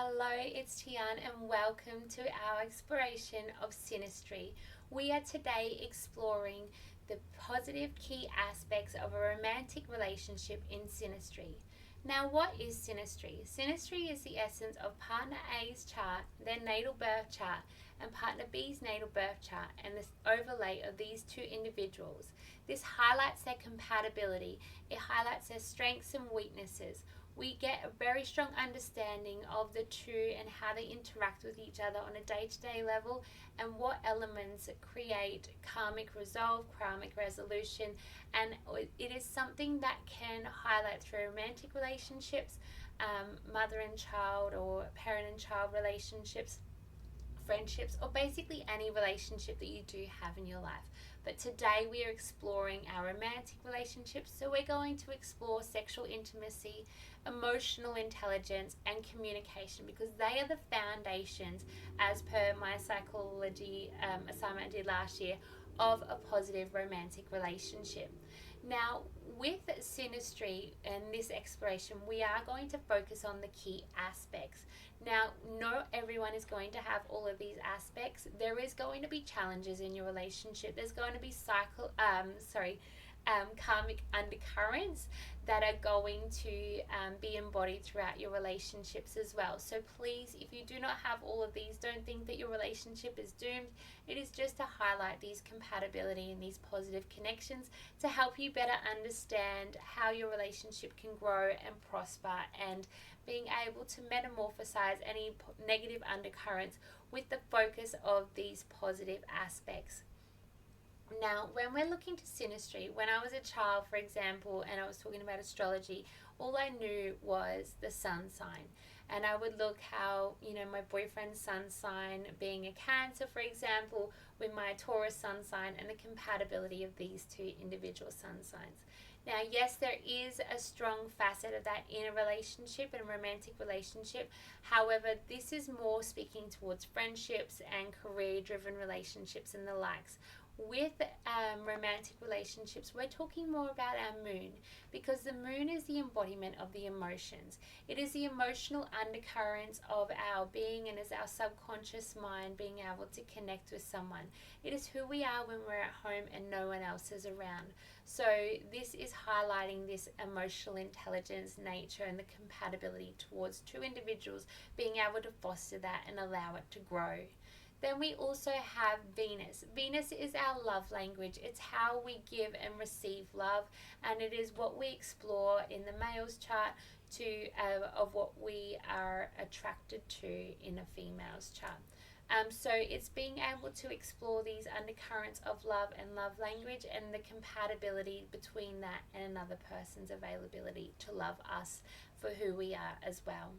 Hello, it's Tian and welcome to our exploration of Synastry. We are today exploring the positive key aspects of a romantic relationship in Synastry. Now, what is Synastry? Synastry is the essence of partner A's chart, their natal birth chart, and partner B's natal birth chart, and this overlay of these two individuals. This highlights their compatibility, it highlights their strengths and weaknesses. We get a very strong understanding of the two and how they interact with each other on a day-to-day level, and what elements create karmic resolve, karmic resolution, and it is something that can highlight through romantic relationships, mother and child or parent and child relationships, friendships, or basically any relationship that you do have in your life. But today we are exploring our romantic relationships, so we're going to explore sexual intimacy, emotional intelligence, and communication, because they are the foundations, as per my psychology assignment I did last year, of a positive romantic relationship. Now, with Synastry and this exploration, we are going to focus on the key aspects. Now, not everyone is going to have all of these aspects. There is going to be challenges in your relationship. There's going to be karmic undercurrents that are going to be embodied throughout your relationships as well. So please, if you do not have all of these, don't think that your relationship is doomed. It is just to highlight these compatibility and these positive connections to help you better understand how your relationship can grow and prosper, and being able to metamorphosize any negative undercurrents with the focus of these positive aspects. Now, when we're looking to Synastry, when I was a child, for example, and I was talking about astrology, all I knew was the sun sign. And I would look how, my boyfriend's sun sign being a Cancer, for example, with my Taurus sun sign, and the compatibility of these two individual sun signs. Now, yes, there is a strong facet of that in a relationship and a romantic relationship. However, this is more speaking towards friendships and career-driven relationships and the likes. With romantic relationships, we're talking more about our moon, because the moon is the embodiment of the emotions. It is the emotional undercurrents of our being, and is our subconscious mind being able to connect with someone. It is who we are when we're at home and no one else is around. So this is highlighting this emotional intelligence, nature, and the compatibility towards two individuals being able to foster that and allow it to grow. Then we also have Venus. Venus is our love language. It's how we give and receive love, and it is what we explore in the male's chart of what we are attracted to in a female's chart. So it's being able to explore these undercurrents of love and love language, and the compatibility between that and another person's availability to love us for who we are as well.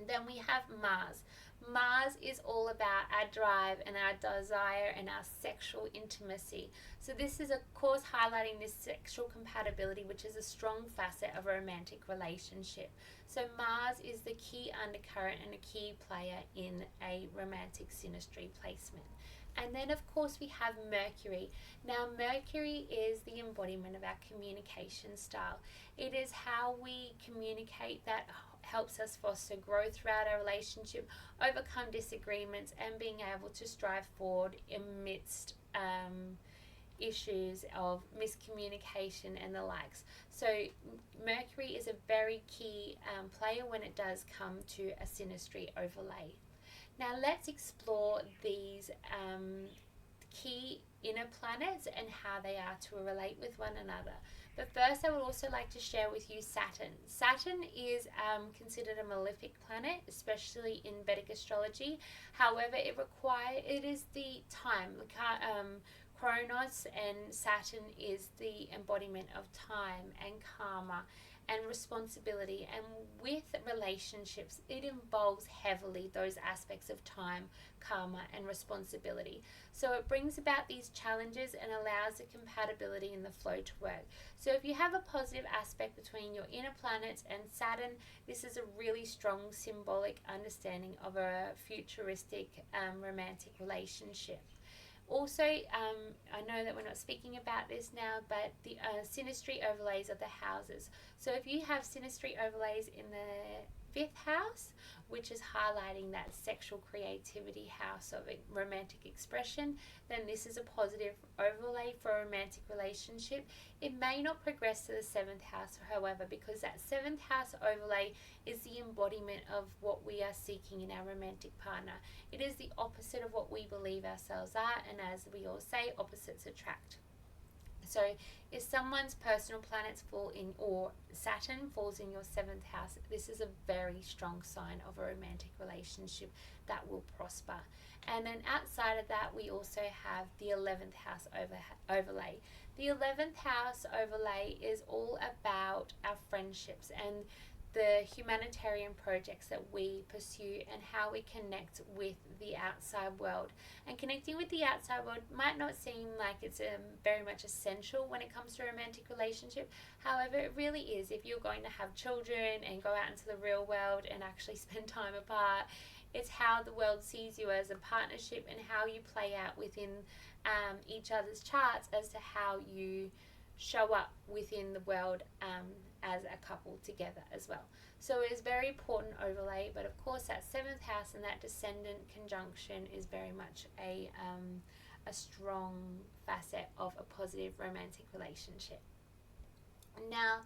Then we have Mars. Mars is all about our drive and our desire and our sexual intimacy. So this is, of course, highlighting this sexual compatibility, which is a strong facet of a romantic relationship. So Mars is the key undercurrent and a key player in a romantic Synastry placement. And then, of course, we have Mercury. Now, Mercury is the embodiment of our communication style. It is how we communicate that helps us foster growth throughout our relationship, overcome disagreements, and being able to strive forward amidst issues of miscommunication and the likes. So Mercury is a very key player when it does come to a Synastry overlay. Now let's explore these key inner planets and how they are to relate with one another. But first, I would also like to share with you Saturn. Saturn is considered a malefic planet, especially in Vedic astrology. However, it is the time. Kronos, and Saturn is the embodiment of time and karma and responsibility. And with relationships, it involves heavily those aspects of time, karma, and responsibility. So it brings about these challenges and allows the compatibility and the flow to work. So if you have a positive aspect between your inner planets and Saturn, this is a really strong symbolic understanding of a futuristic romantic relationship. Also, I know that we're not speaking about this now, but the Synastry overlays of the houses. So if you have Synastry overlays in the fifth house, which is highlighting that sexual creativity house of romantic expression, then this is a positive overlay for a romantic relationship. It may not progress to the seventh house, however, because that seventh house overlay is the embodiment of what we are seeking in our romantic partner. It is the opposite of what we believe ourselves are, and as we all say, opposites attract. So if someone's personal planets fall in, or Saturn falls in your seventh house, this is a very strong sign of a romantic relationship that will prosper. And then outside of that, we also have the 11th house overlay. The 11th house overlay is all about our friendships and the humanitarian projects that we pursue and how we connect with the outside world. And connecting with the outside world might not seem like it's very much essential when it comes to a romantic relationship. However, it really is. If you're going to have children and go out into the real world and actually spend time apart, it's how the world sees you as a partnership and how you play out within each other's charts as to how you show up within the world as a couple together as well. So it is very important overlay, but of course that seventh house and that descendant conjunction is very much a strong facet of a positive romantic relationship. Now,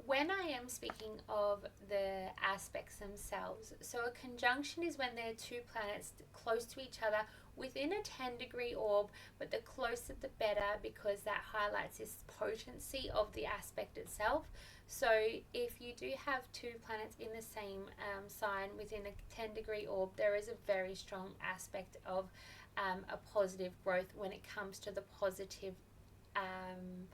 when I am speaking of the aspects themselves, so a conjunction is when there are two planets close to each other within a 10-degree orb, but the closer the better, because that highlights this potency of the aspect itself. So if you do have two planets in the same sign within a 10-degree orb, there is a very strong aspect of a positive growth when it comes to the positive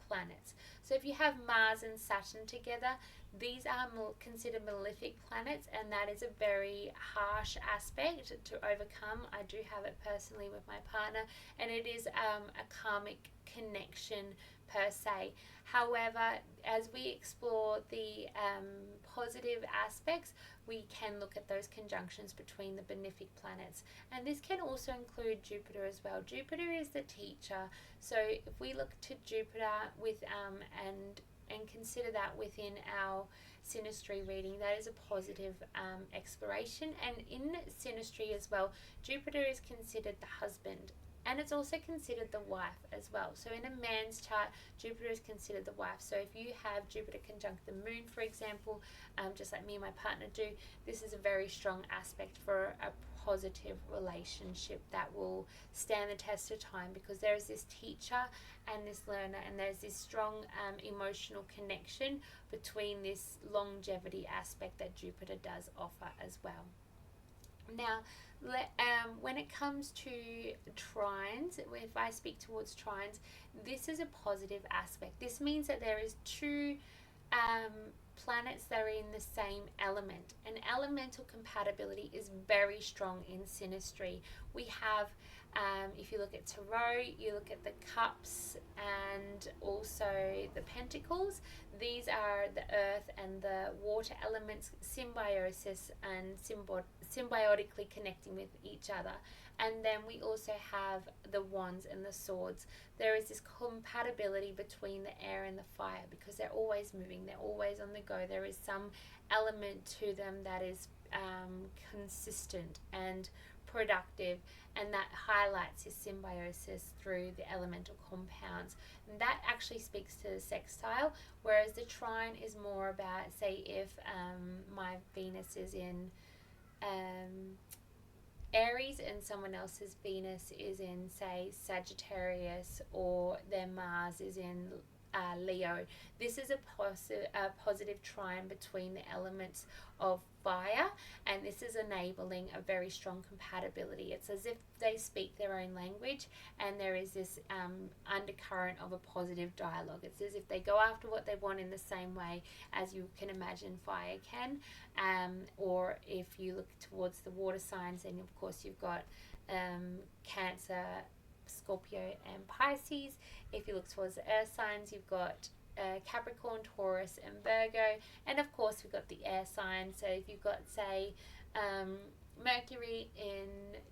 planets. So if you have Mars and Saturn together, these are considered malefic planets, and that is a very harsh aspect to overcome. I do have it personally with my partner, and it is a karmic connection per se. However, as we explore the positive aspects, we can look at those conjunctions between the benefic planets, and this can also include Jupiter as well. Jupiter is the teacher, so if we look to Jupiter with and consider that within our Synastry reading, that is a positive exploration. And in Synastry as well, Jupiter is considered the husband, and it's also considered the wife as well. So in a man's chart, Jupiter is considered the wife. So if you have Jupiter conjunct the moon, for example, just like me and my partner do, this is a very strong aspect for a positive relationship that will stand the test of time, because there is this teacher and this learner, and there's this strong emotional connection between this longevity aspect that Jupiter does offer as well. Now, when it comes to trines, if I speak towards trines, this is a positive aspect. This means that there is two planets that are in the same element. And elemental compatibility is very strong in Synastry. We have, if you look at Tarot, you look at the Cups and also the Pentacles. These are the earth and the water elements, symbiosis and symbiotically connecting with each other. And then we also have the wands and the swords. There is this compatibility between the air and the fire, because they're always moving, they're always on the go. There is some element to them that is consistent and productive, and that highlights his symbiosis through the elemental compounds. And that actually speaks to the sextile, whereas the trine is more about, say, if my Venus is in Aries and someone else's Venus is in, say, Sagittarius, or their Mars is in Leo. This is a positive trine between the elements of fire, and this is enabling a very strong compatibility. It's as if they speak their own language, and there is this undercurrent of a positive dialogue. It's as if they go after what they want in the same way as you can imagine fire can. Or if you look towards the water signs, then of course you've got Cancer, Scorpio and Pisces. If you look towards the earth signs, you've got Capricorn, Taurus and Virgo, and of course we've got the air signs. So if you've got, say, Mercury in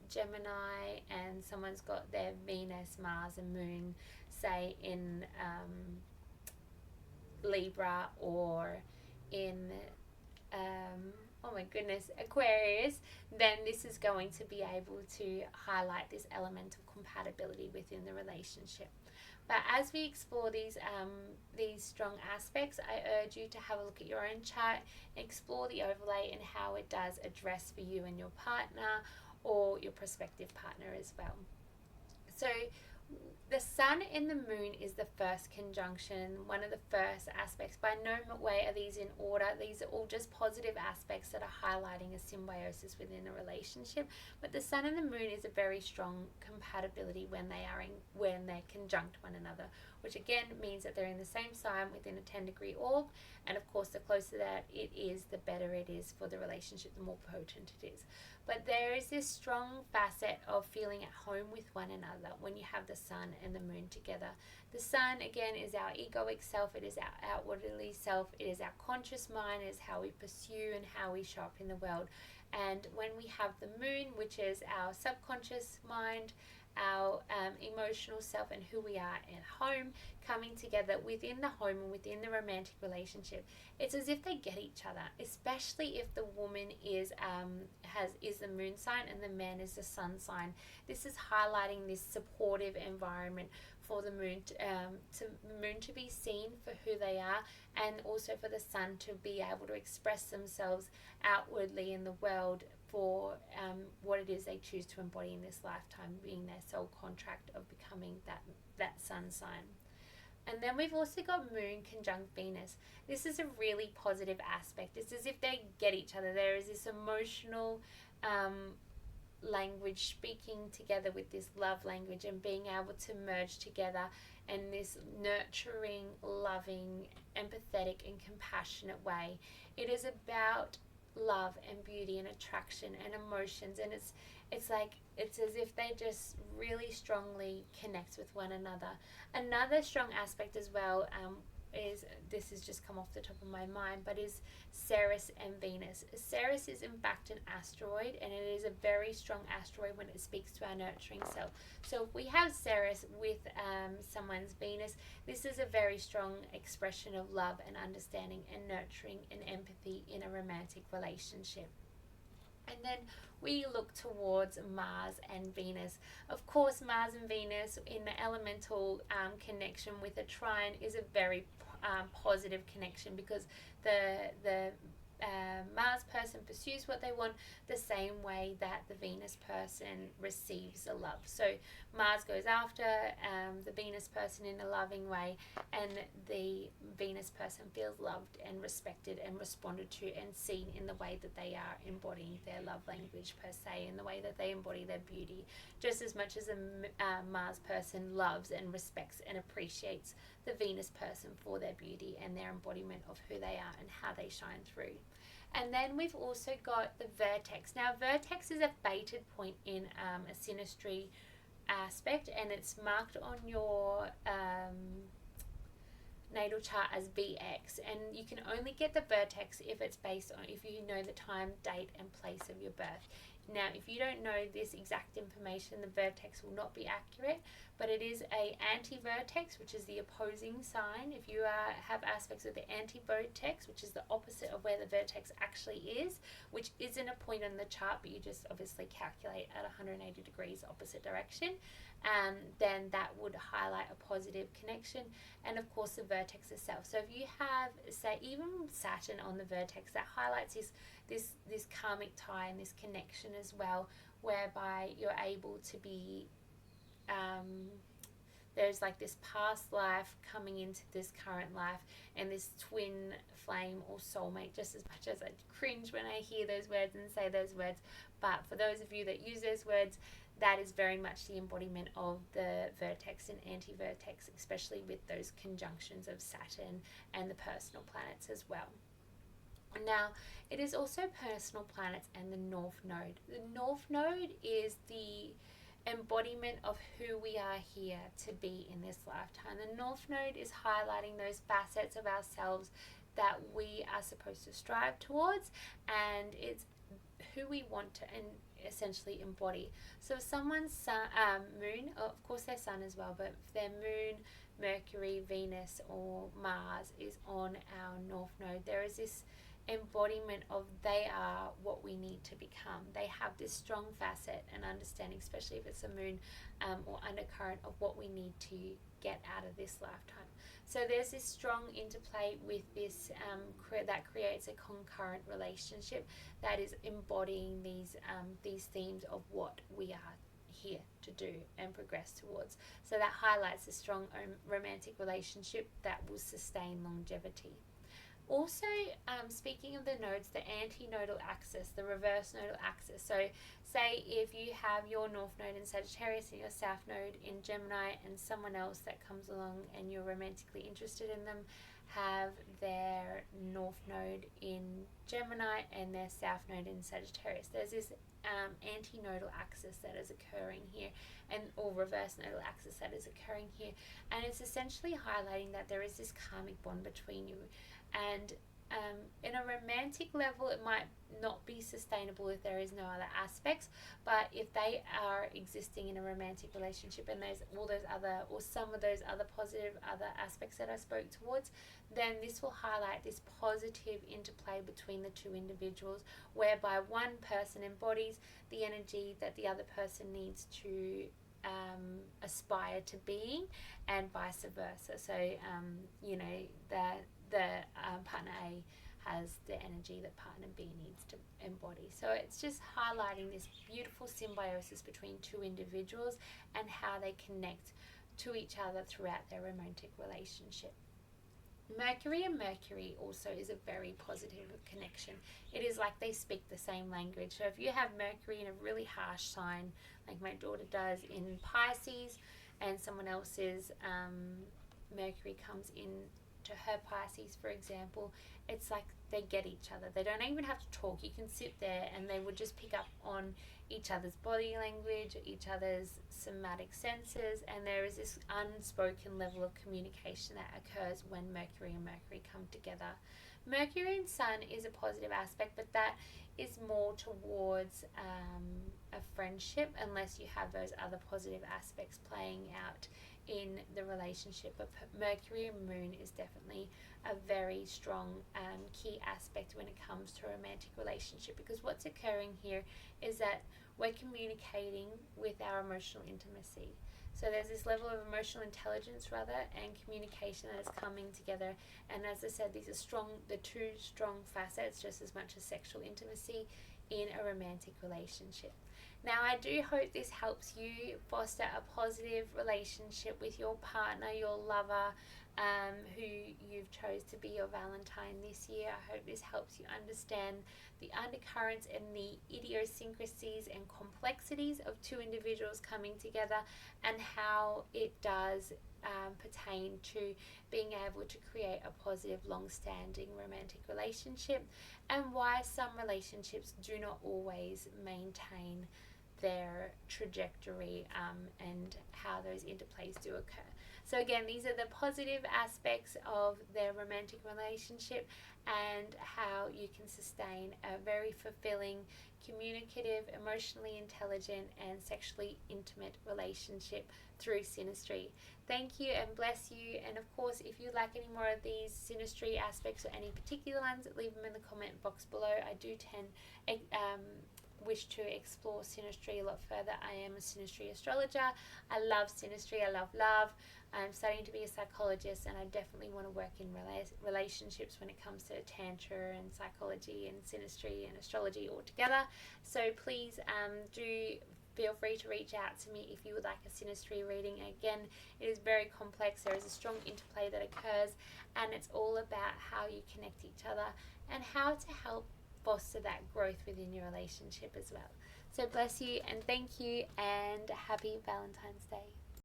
Gemini and someone's got their Venus, Mars and Moon, say, in Libra or in oh my goodness, Aquarius, then this is going to be able to highlight this elemental compatibility within the relationship. But as we explore these strong aspects, I urge you to have a look at your own chart, explore the overlay and how it does address for you and your partner or your prospective partner as well. So the sun and the moon is the first conjunction, one of the first aspects. By no way are these in order. These are all just positive aspects that are highlighting a symbiosis within a relationship. But the sun and the moon is a very strong compatibility when they're conjunct one another, which again means that they're in the same sign within a 10-degree orb. And of course, the closer that it is, the better it is for the relationship, the more potent it is. But there is this strong facet of feeling at home with one another when you have the sun and the moon together. The sun, again, is our egoic self. It is our outwardly self. It is our conscious mind. It is how we pursue and how we show up in the world. And when we have the moon, which is our subconscious mind, our emotional self and who we are at home, coming together within the home and within the romantic relationship, it's as if they get each other, especially if the woman is the moon sign and the man is the sun sign. This is highlighting this supportive environment for the moon to be seen for who they are, and also for the sun to be able to express themselves outwardly in the world for what it is they choose to embody in this lifetime, being their soul contract of becoming that sun sign. And then we've also got moon conjunct Venus. This is a really positive aspect. It's as if they get each other. There is this emotional language, speaking together with this love language and being able to merge together in this nurturing, loving, empathetic and compassionate way. It is about love and beauty and attraction and emotions, and it's as if they just really strongly connect with one another. Another strong aspect as well is, this has just come off the top of my mind, but is Ceres and Venus. Ceres is in fact an asteroid, and it is a very strong asteroid when it speaks to our nurturing self. So if we have Ceres with someone's Venus, this is a very strong expression of love and understanding and nurturing and empathy in a romantic relationship. And then we look towards Mars and Venus. Of course, Mars and Venus in the elemental connection with a trine is a very positive connection, because the Mars person pursues what they want the same way that the Venus person receives the love. So Mars goes after the Venus person in a loving way, and the Venus person feels loved and respected and responded to and seen in the way that they are embodying their love language per se, in the way that they embody their beauty, just as much as a Mars person loves and respects and appreciates the Venus person for their beauty and their embodiment of who they are and how they shine through. And then we've also got the vertex. Now, vertex is a fated point in a synastry aspect, and it's marked on your natal chart as VX, and you can only get the vertex if it's based on, if you know the time, date and place of your birth. Now, if you don't know this exact information, the vertex will not be accurate, but it is a anti-vertex, which is the opposing sign. If you have aspects of the anti-vertex, which is the opposite of where the vertex actually is, which isn't a point on the chart, but you just obviously calculate at 180 degrees opposite direction, then that would highlight a positive connection. And of course the vertex itself. So if you have, say, even Saturn on the vertex, that highlights this karmic tie and this connection as well, whereby you're able to be there's like this past life coming into this current life, and this twin flame or soulmate. Just as much as I cringe when I hear those words and say those words, but for those of you that use those words, that is very much the embodiment of the vertex and anti-vertex, especially with those conjunctions of Saturn and the personal planets as well. Now, it is also personal planets and the North Node. The North Node is the embodiment of who we are here to be in this lifetime. The North Node is highlighting those facets of ourselves that we are supposed to strive towards, and it's who we want to essentially embody. So if someone's sun, moon, of course their sun as well, but if their moon, Mercury, Venus or Mars is on our North Node, there is this embodiment of they are what we need to become. They have this strong facet and understanding, especially if it's a moon or undercurrent, of what we need to get out of this lifetime. So there's this strong interplay with this that creates a concurrent relationship that is embodying these themes of what we are here to do and progress towards. So that highlights a strong romantic relationship that will sustain longevity. Also, speaking of the nodes, the antinodal axis, the reverse nodal axis. So say if you have your north node in Sagittarius and your south node in Gemini, and someone else that comes along and you're romantically interested in them have their north node in Gemini and their south node in Sagittarius. There's this antinodal axis that is occurring here, and or reverse nodal axis that is occurring here, and it's essentially highlighting that there is this karmic bond between you. And in a romantic level, it might not be sustainable if there is no other aspects, but if they are existing in a romantic relationship and there's all those other, or some of those other positive other aspects that I spoke towards, then this will highlight this positive interplay between the two individuals, whereby one person embodies the energy that the other person needs to aspire to being, and vice versa. So the partner A has the energy that partner B needs to embody. So it's just highlighting this beautiful symbiosis between two individuals and how they connect to each other throughout their romantic relationship. Mercury and Mercury also is a very positive connection. It is like they speak the same language. So if you have Mercury in a really harsh sign, like my daughter does in Pisces, and someone else's Mercury comes in to her Pisces, for example, it's like they get each other. They don't even have to talk. You can sit there and they would just pick up on each other's body language, each other's somatic senses, and there is this unspoken level of communication that occurs when Mercury and Mercury come together. Mercury and Sun is a positive aspect, but that is more towards a friendship, unless you have those other positive aspects playing out in the relationship. But Mercury and Moon is definitely a very strong key aspect when it comes to a romantic relationship, because what's occurring here is that we're communicating with our emotional intimacy. So there's this level of emotional intelligence rather and communication that is coming together. And as I said, these are the two strong facets, just as much as sexual intimacy in a romantic relationship. Now, I do hope this helps you foster a positive relationship with your partner, your lover, who you've chose to be your Valentine this year. I hope this helps you understand the undercurrents and the idiosyncrasies and complexities of two individuals coming together, and how it does pertain to being able to create a positive, long-standing romantic relationship, and why some relationships do not always maintain their trajectory, and how those interplays do occur. So again, these are the positive aspects of their romantic relationship, and how you can sustain a very fulfilling, communicative, emotionally intelligent, and sexually intimate relationship through Synastry. Thank you and bless you. And of course, if you'd like any more of these Synastry aspects or any particular ones, leave them in the comment box below. I do wish to explore Synastry a lot further. I am a Synastry astrologer. I love Synastry. I love love. I'm studying to be a psychologist, and I definitely want to work in relationships when it comes to Tantra and psychology and Synastry and astrology all together. So please do feel free to reach out to me if you would like a Synastry reading. Again, it is very complex. There is a strong interplay that occurs, and it's all about how you connect each other and how to help foster that growth within your relationship as well. So bless you and thank you, and happy Valentine's Day.